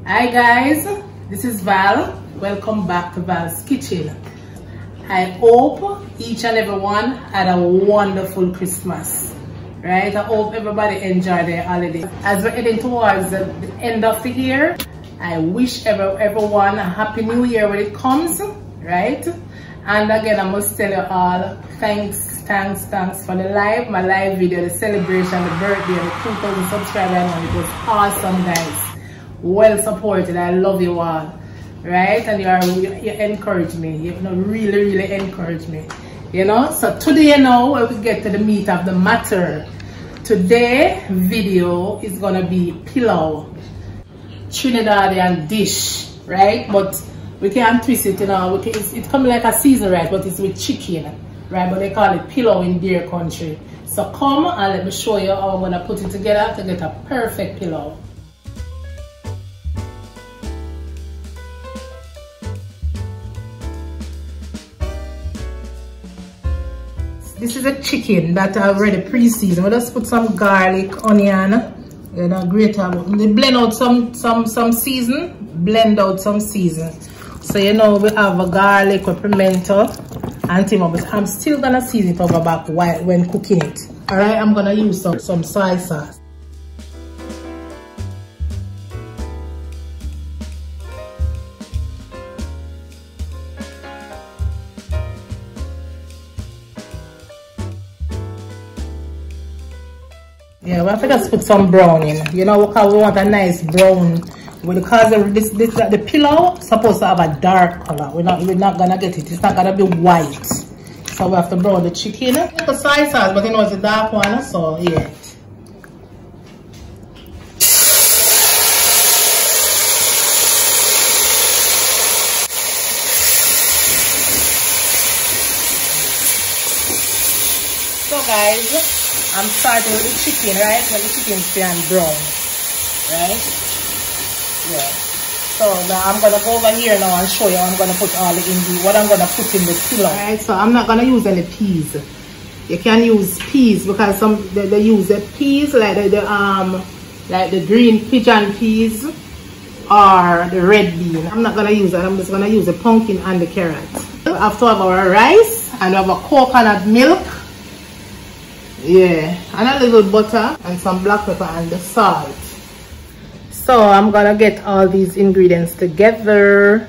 Hi guys, this is Val. Welcome back to Val's Kitchen. I hope each and everyone had a wonderful Christmas. Right? I hope everybody enjoyed their holiday. As we're heading towards the end of the year, I wish everyone a happy new year when it comes, right? And again, I must tell you all, thanks for the my live video, the celebration, the birthday, the 2,000 subscribers. It was awesome, guys. Well supported. I love you all, right? And you encourage me. You know, really encourage me. You know. So today, now we get to the meat of the matter. Today video is gonna be pilau, Trinidadian dish, right? But we can twist it, you know. It comes like a Caesar rice, but it's with chicken, right? But they call it pilau in their country. So come and let me show you how I'm gonna put it together to get a perfect pilau. This is a chicken that I already pre-seasoned. We just put some garlic, onion, you know, grate they blend out some season, blend out some season. So you know we have a garlic with pimento and thing, but I'm still gonna season it over back when cooking it. Alright, I'm gonna use some soy sauce. Yeah, we have to just put some brown in. You know, because we want a nice brown. Because the pilau is supposed to have a dark color. We're not gonna get it. It's not gonna be white. So we have to brown the chicken. The soy sauce, but you know it's a dark one, so yeah. So guys, I'm starting with the chicken, right? When the chicken's turn brown, right? Yeah. So now I'm gonna go over here now and show you how I'm gonna put all the ingredients, what I'm gonna put in the pilau. Right. So I'm not gonna use any peas. You can use peas because they use the peas like the green pigeon peas or the red bean. I'm not gonna use that. I'm just gonna use the pumpkin and the carrot. We have to have our rice and we have a coconut milk. Yeah, and a little butter and some black pepper and the salt. So I'm gonna get all these ingredients together.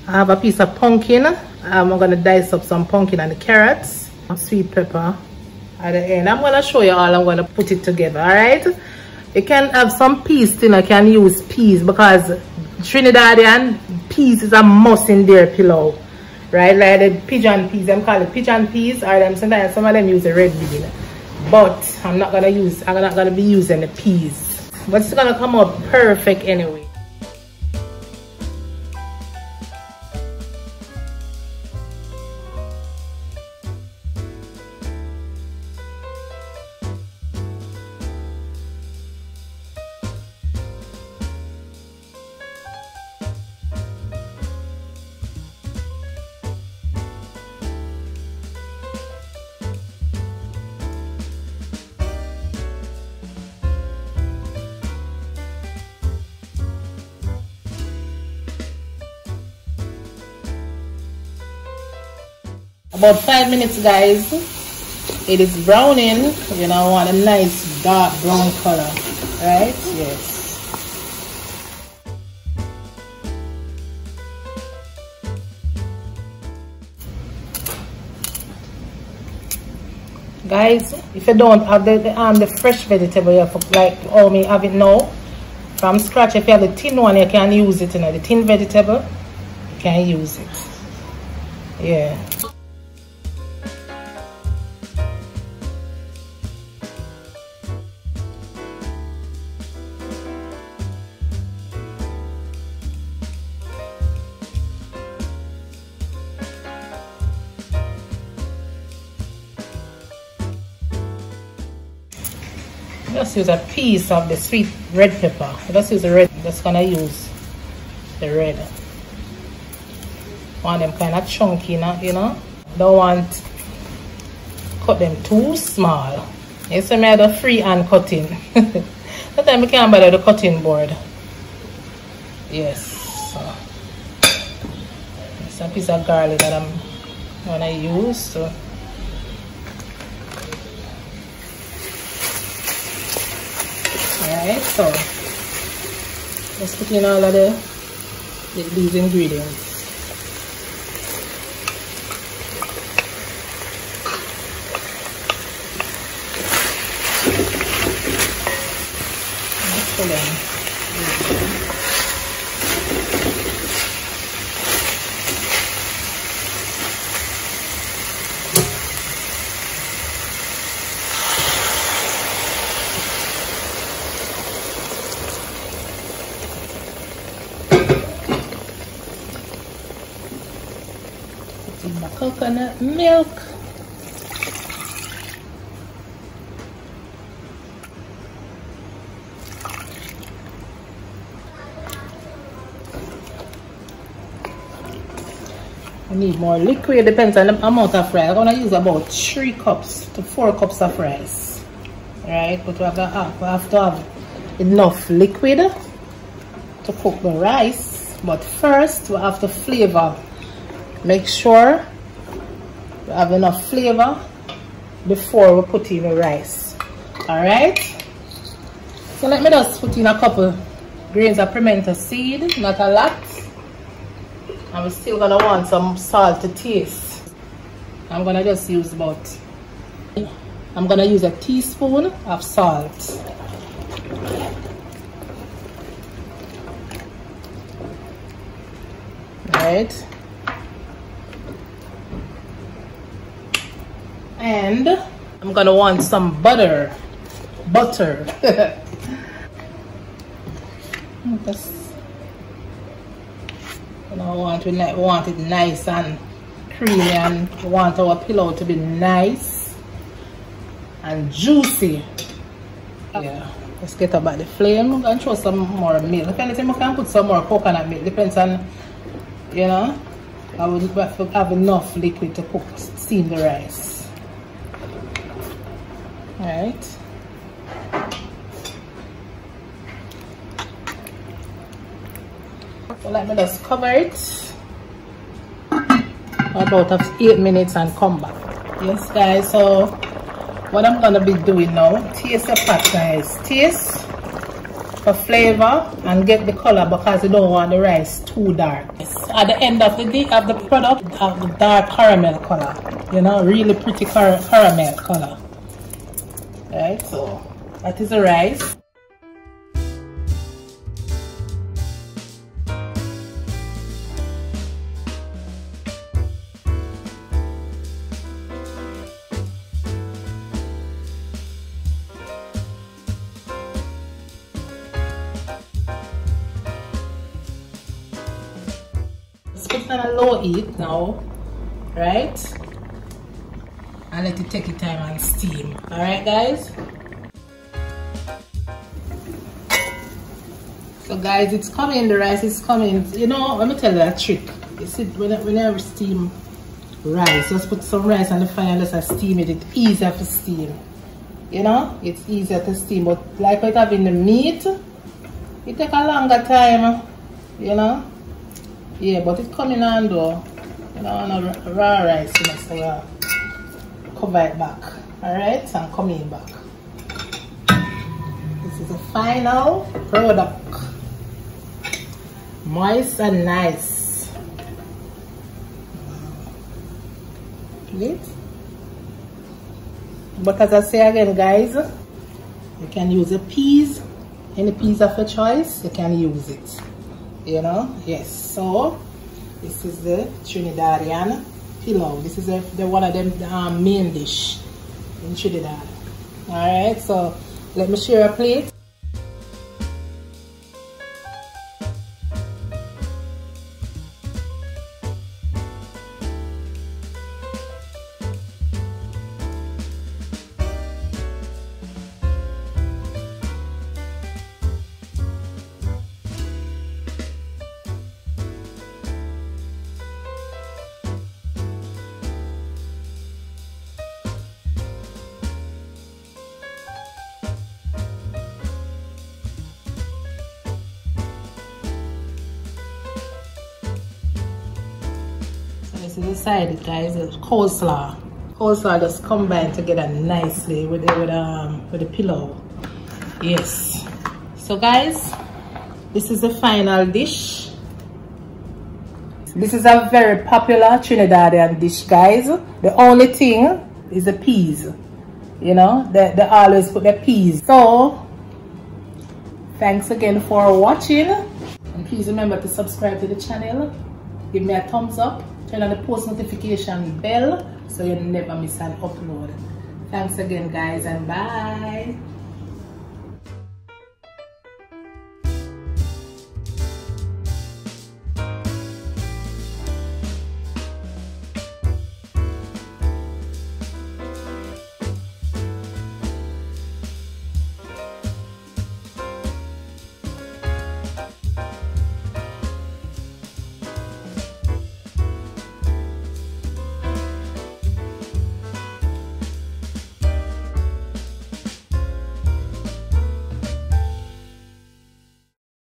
I have a piece of pumpkin. I'm gonna dice up some pumpkin and the carrots, sweet pepper at the end. I'm gonna show you all. I'm gonna put it together. All right. You can have some peas. You know, can use peas because Trinidadian peas is a must in their pilau, right? Like the pigeon peas. Them call it pigeon peas, or them sometimes some of them use the red bean. But I'm not gonna be using the peas. But it's gonna come out perfect anyway. About 5 minutes, guys. It is browning. You know, I want a nice dark brown color, right? Yes. Guys, if you don't have the fresh vegetable, you have to, like how me have it now from scratch. If you have the tin one, you can use it. You know, the tin vegetable, you can use it. Yeah. Just use a piece of the sweet red pepper. Just use the red. Just gonna use the red. Want them kind of chunky, you know. Don't want cut them too small. You see me the free hand cutting. Sometimes I can't bother the cutting board. Yes. So it's a piece of garlic that I'm gonna use. So alright, so let's put in all of these ingredients. Excellent. Put in my coconut milk. I need more liquid, depends on the amount of rice. I'm gonna use about 3 cups to 4 cups of rice. Right, but we have to have enough liquid to cook the rice. But first we have to flavor. Make sure we have enough flavor before we put in the rice. Alright? So let me just put in a couple grains of pimento seed, not a lot. And we're still gonna want some salt to taste. I'm gonna just use I'm gonna use a teaspoon of salt. Right. And I'm gonna want some butter. I want it nice and creamy, and we want our pilau to be nice and juicy. Yeah, let's get about the flame. I'm going to throw some more milk. If anything, I can put some more coconut milk. Depends on, you know, I would have enough liquid to cook, steam the rice. Alright. So let me just cover it about 8 minutes and come back. Yes guys, so what I'm gonna be doing now, taste the pot guys. Taste for flavor and get the color, because you don't want the rice too dark. At the end of the day of the product, have the dark caramel color. You know, really pretty caramel color. Right, so that is the rice. Put it on a low heat now, right? And let it take its time and steam. Alright guys? So guys, it's coming, the rice is coming. You know, let me tell you a trick. You see, whenever steam rice, just put some rice on the fire and just steam it. It's easier to steam. You know, it's easier to steam. But like with having the meat, it take a longer time, you know. Yeah, but it's coming on though. You know, on a raw rice, you know, so we'll cover it back. Alright, so I'm coming back. This is the final product. Moist and nice. Right? But as I say again guys, you can use a peas, any peas of your choice, you can use it. You know, yes. So this is the Trinidadian pilau. This is the one of them main dish in Trinidad. All right, so let me share a plate. inside it, guys, is coleslaw. Coleslaw just combined together nicely with the pilau. Yes. So guys, this is the final dish. This is a very popular Trinidadian dish, guys. The only thing is the peas. You know, they always put the peas. So thanks again for watching, and please remember to subscribe to the channel, give me a thumbs up, turn on the post notification bell so you never miss an upload. Thanks again, guys, and bye.